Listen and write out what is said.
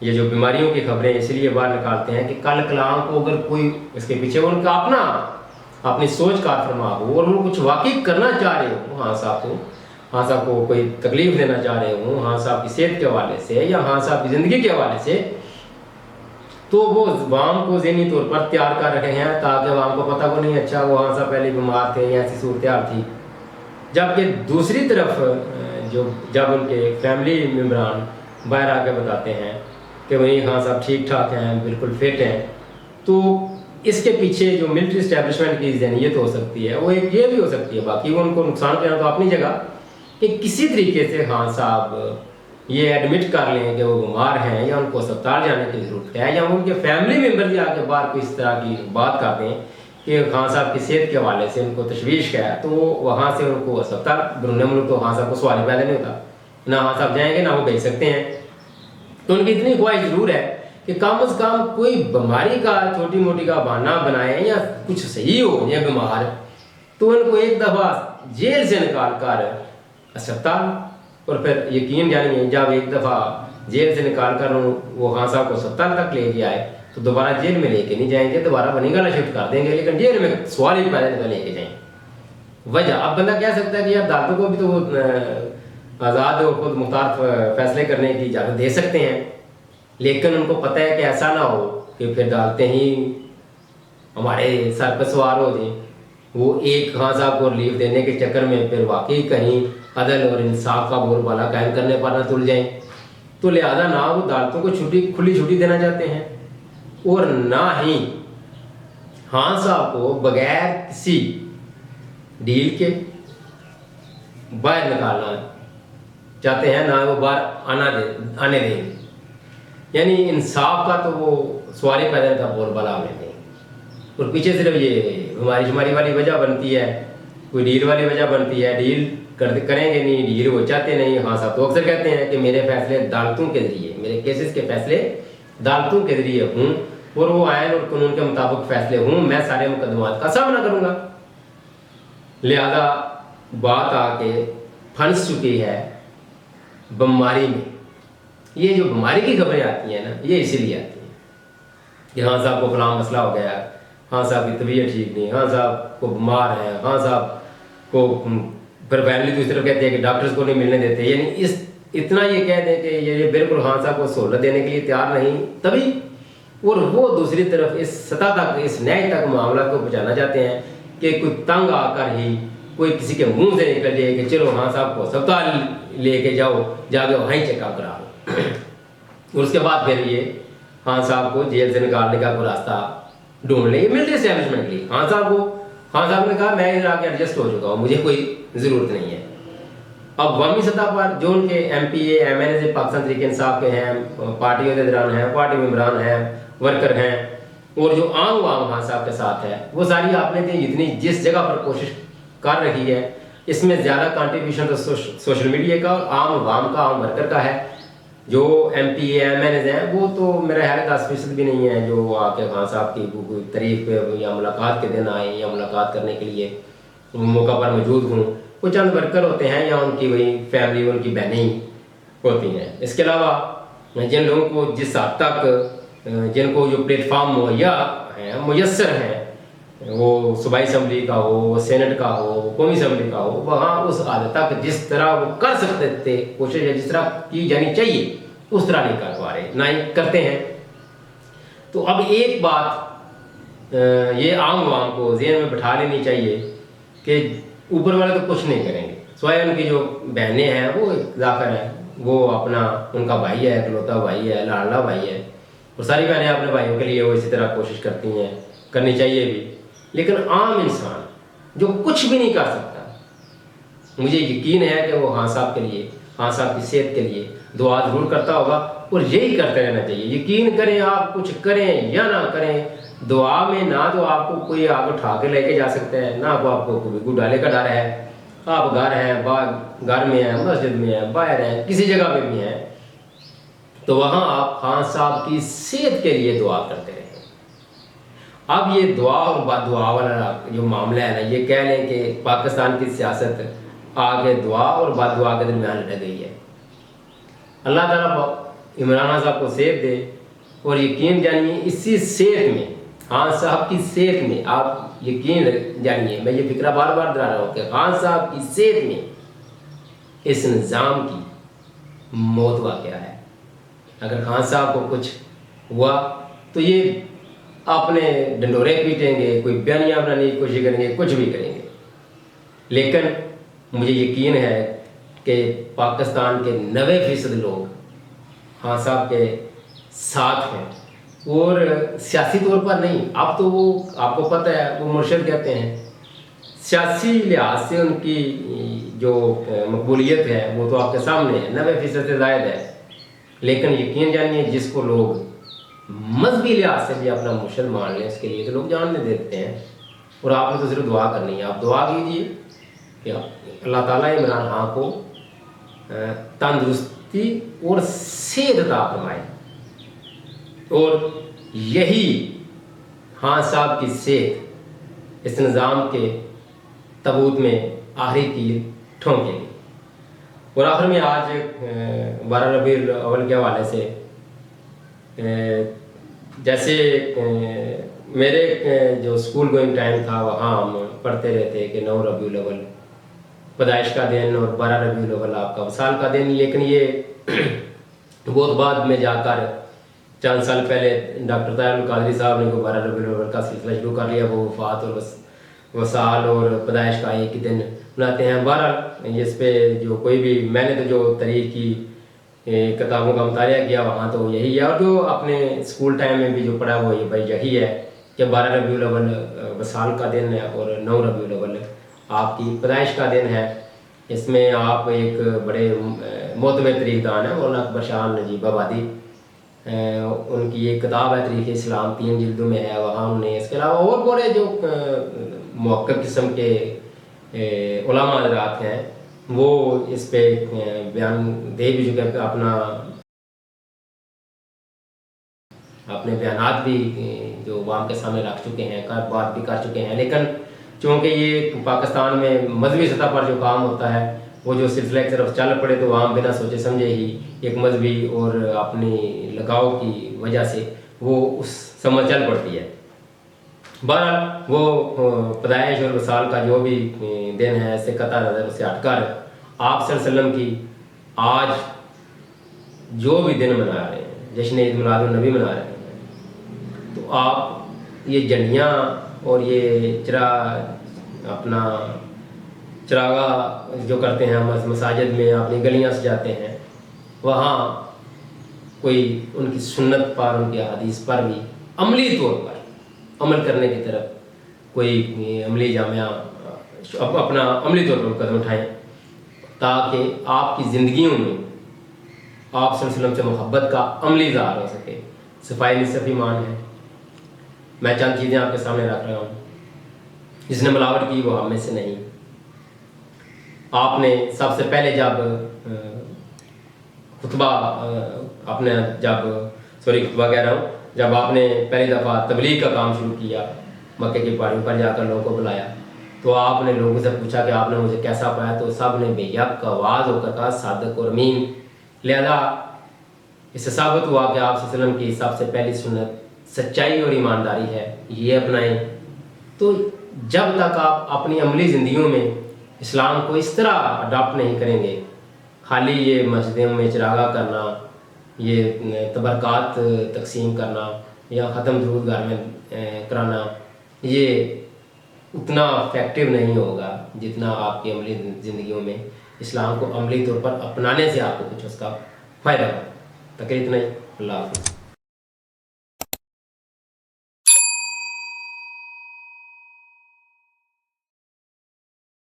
یہ جو بیماریوں کی خبریں اس لیے باہر نکالتے ہیں کہ کل کلام کو اگر کوئی اس کے پیچھے ان کا اپنی سوچ کار فرما ہو اور وہ کچھ واقعی کرنا چاہ رہے ہوں، ہاں صاحب کو کوئی تکلیف دینا چاہ رہے ہوں ہاں صاحب کی صحت کے حوالے سے یا ہاں صاحب کی زندگی کے حوالے سے، تو وہ عوام کو ذہنی طور پر تیار کر رہے ہیں تاکہ عوام کو پتہ کو نہیں اچھا وہ ہاں صاحب پہلے بیمار تھے یا ایسی صورتحال تھی، جبکہ دوسری طرف جب ان کے فیملی ممبران باہر آ کے بتاتے ہیں کہ وہی ہاں صاحب ٹھیک ٹھاک ہیں، بالکل فٹ ہیں، تو اس کے پیچھے جو ملٹری اسٹیبلشمنٹ کی ذہنیت ہو سکتی ہے وہ ایک یہ بھی ہو سکتی ہے، باقی وہ ان کو نقصان کرنا تو اپنی جگہ، کہ کسی طریقے سے ہاں صاحب یہ ایڈمٹ کر لیں کہ وہ بیمار ہیں یا ان کو اسپتال جانے کی ضرورت ہے، یا ان کے فیملی ممبر بھی آ کے باہر کوئی اس طرح کی بات کرتے ہیں کہ خان صاحب کی صحت کے حوالے سے ان کو تشویش ہے، تو وہاں سے ان کو اسپتال بیرون ملک تو خان صاحب کو سوال پیدا نہیں ہوتا، نہ خان صاحب جائیں گے نہ وہ بھیج سکتے ہیں، تو ان کی اتنی خواہش ضرور ہے کہ کم از کم کوئی بیماری کا چھوٹی موٹی کا بہانہ بنائے یا کچھ صحیح ہو یا بیمار، تو ان کو ایک دفعہ جیل سے نکال کر اسپتال، اور پھر یقین جانیے جب ایک دفعہ جیل سے نکال کر وہ خان صاحب کو اسپتال تک لے کے آئے تو دوبارہ جیل میں لے کے نہیں جائیں گے، دوبارہ بنی گالا شفٹ کر دیں گے، لیکن جیل میں سوال ہی پیدا نہیں لے کے جائیں۔ وجہ اب بندہ کہہ سکتا ہے کہ یار عدالتوں کو بھی تو وہ آزاد اور خود مختار فیصلے کرنے کی اجازت دے سکتے ہیں، لیکن ان کو پتہ ہے کہ ایسا نہ ہو کہ پھر عدالتیں ہی ہمارے سر پہ سوار ہو جائیں، وہ ایک خان صاحب کو ریلیف دینے کے چکر میں پھر واقعی کہیں عدل اور انصاف کا بول بالا قائم کرنے پر نہ تل جائیں، تو لہذا نہ وہ عدالتوں کو کھلی چھٹی دینا چاہتے ہیں اور نہ ہی خان صاحب کو بغیر کسی ڈیل کے باہر نکالنا چاہتے ہیں، نہ وہ باہر آنے دیں، یعنی انصاف کا تو وہ سوال ہی پیدا تھا بول بالا آنے دیں، اور پیچھے صرف یہ ہماری شماری والی وجہ بنتی ہے، کوئی ڈیل والی وجہ بنتی ہے، ڈیل کریں گے نہیں، ڈیل وہ چاہتے نہیں، ہاں صاحب تو اکثر کہتے ہیں کہ میرے فیصلے عدالتوں کے ذریعے، میرے کیسز کے فیصلے عدالتوں کے ذریعے ہوں اور وہ آئین اور قانون کے مطابق فیصلے ہوں، میں سارے مقدمات کا سامنا کروں گا، لہذا بات آ کے پھنس چکی ہے بیماری میں۔ یہ جو بیماری کی خبریں آتی ہیں نا یہ اسی لیے آتی ہیں کہ ہاں صاحب کو فلاں مسئلہ ہو گیا، ہاں صاحب کی طبیعت ٹھیک نہیں، ہاں صاحب کو بیمار ہے، ہاں صاحب کو پھر فیملی دوسری طرف کہتے ہیں کہ ڈاکٹرز کو نہیں ملنے دیتے، یعنی اتنا یہ کہہ دیں کہ یہ بالکل ہاں صاحب کو سہولت دینے کے لیے تیار نہیں، تبھی اور وہ دوسری طرف اس سطح تک اس نیچ تک معاملات کو پہنچانا چاہتے ہیں کہ کوئی تنگ آ کر ہی کوئی کسی کے منہ سے نکل جائے کہ چلو ہاں صاحب کو اسپتال لے کے جاؤ، جا کے وہیں چیک اپ کرا لو، اور اس کے بعد پھر یہ خان صاحب کو جیل سے نکالنے کا کوئی راستہ ڈھونڈ لیں، ملٹری اسٹیبلشمنٹ لی خان صاحب نے کہا میں ادھر آ کے ایڈجسٹ ہو چکا ہوں، مجھے کوئی ضرورت نہیں ہے۔ اب عوامی سطح پر جو ان کے M P A M N A Pakistan Tehreek Insaf کے ہیں، پارٹی عہدیداران ہیں، پارٹی ممبران ہیں، ورکر ہیں، اور جو عام عوام خان صاحب کے ساتھ ہے، وہ ساری آپ نے جتنی جس جگہ پر کوشش کر رہی ہے اس میں زیادہ کنٹریبیوشن تو سوشل میڈیا کا اور عام عوام کا، عام ورکر کا ہے۔ جو M P A M N A ہیں وہ تو میرا خیال 10% بھی نہیں ہے جو آ کے خان صاحب کی کوئی تعریف پہ یا ملاقات کے دن آئیں یا ملاقات کرنے کے لیے موقع پر موجود ہوں، وہ چند ورکر ہوتے ہیں یا ان کی وہی فیملی ان کی بہنیں ہوتی ہیں۔ اس کے علاوہ جن لوگوں کو جس حد تک جن کو جو پلیٹ فارم میسر ہیں، وہ صوبائی اسمبلی کا ہو، وہ سینٹ کا ہو، قومی اسمبلی کا ہو، وہاں اس حد تک جس طرح وہ کر سکتے تھے کوشش جس طرح کی جانی چاہیے اس طرح نہیں کر پا رہے، نہ ہی کرتے ہیں۔ تو اب ایک بات یہ عام عوام کو ذہن میں بٹھا لینی چاہیے کہ اوپر والے تو کچھ نہیں کریں گے، سوائے ان کی جو بہنیں ہیں وہ ذاکر ہیں، وہ اپنا ان کا بھائی ہے، اکلوتا بھائی ہے، لاڈلا بھائی ہے، اور ساری بہنیں اپنے بھائیوں کے لیے وہ اسی طرح کوشش کرتی ہیں، کرنی چاہیے بھی، لیکن عام انسان جو کچھ بھی نہیں کر سکتا، مجھے یقین ہے کہ وہ خان صاحب کے لیے، خان صاحب کی صحت کے لیے دعا ضرور کرتا ہوگا، اور یہی کرتے رہنا چاہیے۔ یقین کریں آپ کچھ کریں یا نہ کریں، دعا میں نہ تو آپ کو کوئی آگ اٹھا کے لے کے جا سکتا ہے، نہ آپ کو کوئی گڈالے کا ڈر ہے، آپ گھر ہیں، گھر میں ہیں، مسجد میں ہیں، باہر ہیں، کسی جگہ پہ بھی ہیں، تو وہاں آپ خان صاحب کی صحت کے لیے دعا کرتے رہیں۔ اب یہ دعا اور بد دعا والا جو معاملہ ہے نا، یہ کہہ لیں کہ پاکستان کی سیاست آگے دعا اور بد دعا کے درمیان لٹ گئی ہے۔ اللہ تعالیٰ عمران خان صاحب کو صحت دے، اور یقین جانیے اسی صحت میں، خان صاحب کی صحت میں، آپ یقین جانیے، میں یہ فکرہ بار بار دہرا رہا ہوں کہ خان صاحب کی صحت میں اس نظام کی موت واقع ہے۔ اگر خان صاحب کو کچھ ہوا تو یہ اپنے ڈنڈورے پیٹیں گے، کوئی بیانیہ بنانے کی کوشش کریں گے، کچھ بھی کریں گے، لیکن مجھے یقین ہے کہ پاکستان کے 90% لوگ خان صاحب کے ساتھ ہیں، اور سیاسی طور پر نہیں، اب تو وہ آپ کو پتہ ہے وہ مرشد کہتے ہیں، سیاسی لحاظ سے ان کی جو مقبولیت ہے وہ تو آپ کے سامنے ہے، 90% سے زائد ہے، لیکن یقین جانیے جس کو لوگ مذہبی لحاظ سے بھی اپنا مرشد مان لیں، اس کے لیے تو لوگ جان دے دیتے ہیں، اور آپ نے تو صرف دعا کرنی ہے، آپ دعا کیجیے کہ اللہ تعالیٰ عمران خان کو تندرستی اور صحت عطا فرمائے، اور یہی خان صاحب کی صحت اس نظام کے تابوت میں آخری تیر ٹھونکے گی۔ اور آخر میں آج 12 ربیع الاول کے حوالے سے جیسے میرے جو اسکول گوئنگ ٹائم تھا وہاں ہم پڑھتے رہتے کہ 9 ربیع الاول پیدائش کا دن اور 12 ربیع الاول آپ کا وصال کا دن، لیکن یہ بہت بعد میں جا کر چند سال پہلے ڈاکٹر طاہر القادری صاحب نے 12 ربیع الاول کا سلسلہ شروع کر لیا، وہ وفات اور وصال اور پیدائش کا ایک ہی دن بناتے ہیں۔ بہرحال اس پہ جو کوئی بھی، میں نے تو جو تاریخ کی کتابوں کا مطالعہ کیا وہاں تو یہی ہے، اور جو اپنے اسکول ٹائم میں بھی جو پڑھا وہ یہ بھائی یہی ہے کہ 12 ربیع الاول وصال کا دن ہے اور 9 ربیع الاول آپ کی پیدائش کا دن ہے۔ اس میں آپ ایک بڑے معتبر تاریخ دان ہیں مولانا اکبر شاہ نجیب آبادی، ان کی ایک کتاب ہے تاریخ اسلام، 3 جلدوں میں ہے، وہاں انہوں نے اس کے علاوہ اور بڑے جو محقق قسم کے علماء حضرات ہیں وہ اس پہ بیان دے بھی چکے، اپنے بیانات بھی جو عوام کے سامنے رکھ چکے ہیں، بات بھی کر چکے ہیں، لیکن چونکہ یہ پاکستان میں مذہبی سطح پر جو کام ہوتا ہے وہ جو سلسلہ کی طرف چل پڑے تو عام بنا سوچے سمجھے ہی ایک مذہبی اور اپنی لگاؤ کی وجہ سے وہ اس سمجھ چل پڑتی ہے۔ بہرحال وہ پیدائش اور وصال کا جو بھی دن ہے، اس سے قطع نظر اس سے ہٹ کر آپ صلی اللہ علیہ وسلم کی آج جو بھی دن منا رہے ہیں، جشن عید میلاد النبی منا رہے ہیں، تو آپ یہ جھنڈیاں اور یہ اپنا چراغا جو کرتے ہیں مساجد میں، اپنی گلیاں سجاتے ہیں، وہاں کوئی ان کی سنت پر، ان کی حدیث پر بھی عملی طور پر عمل کرنے کی طرف کوئی عملی جامعہ اپنا عملی طور پر قدم اٹھائیں، تاکہ آپ کی زندگیوں میں آپ صلی اللہ علیہ وسلم سے محبت کا عملی اظہار ہو سکے۔ صفائی نصف ایمان ہے۔ میں چند چیزیں آپ کے سامنے رکھ رہا ہوں، جس نے ملاوٹ کی وہ ہم میں سے نہیں۔ آپ نے سب سے پہلے جب خطبہ جب آپ نے پہلی دفعہ تبلیغ کا کام شروع کیا، مکے کی پہاڑیوں پر جا کر لوگوں کو بلایا، تو آپ نے لوگوں سے پوچھا کہ آپ نے مجھے کیسا پایا، تو سب نے بے یک آواز ہو کر کہا صادق اور امین۔ لہذا اس سے ثابت ہوا کہ آپ صلی اللہ علیہ وسلم کی سب سے پہلی سنت سچائی اور ایمانداری ہے، یہ اپنائیں۔ تو جب تک آپ اپنی عملی زندگیوں میں اسلام کو اس طرح اڈاپٹ نہیں کریں گے، خالی یہ مسجدوں میں چراغا کرنا، یہ تبرکات تقسیم کرنا یا ختم درود گھر میں کرانا، یہ اتنا افیکٹو نہیں ہوگا جتنا آپ کی عملی زندگیوں میں اسلام کو عملی طور پر اپنانے سے آپ کو کچھ اس کا فائدہ ہو۔ تقریر اتنا ہی، اللہ حافظ۔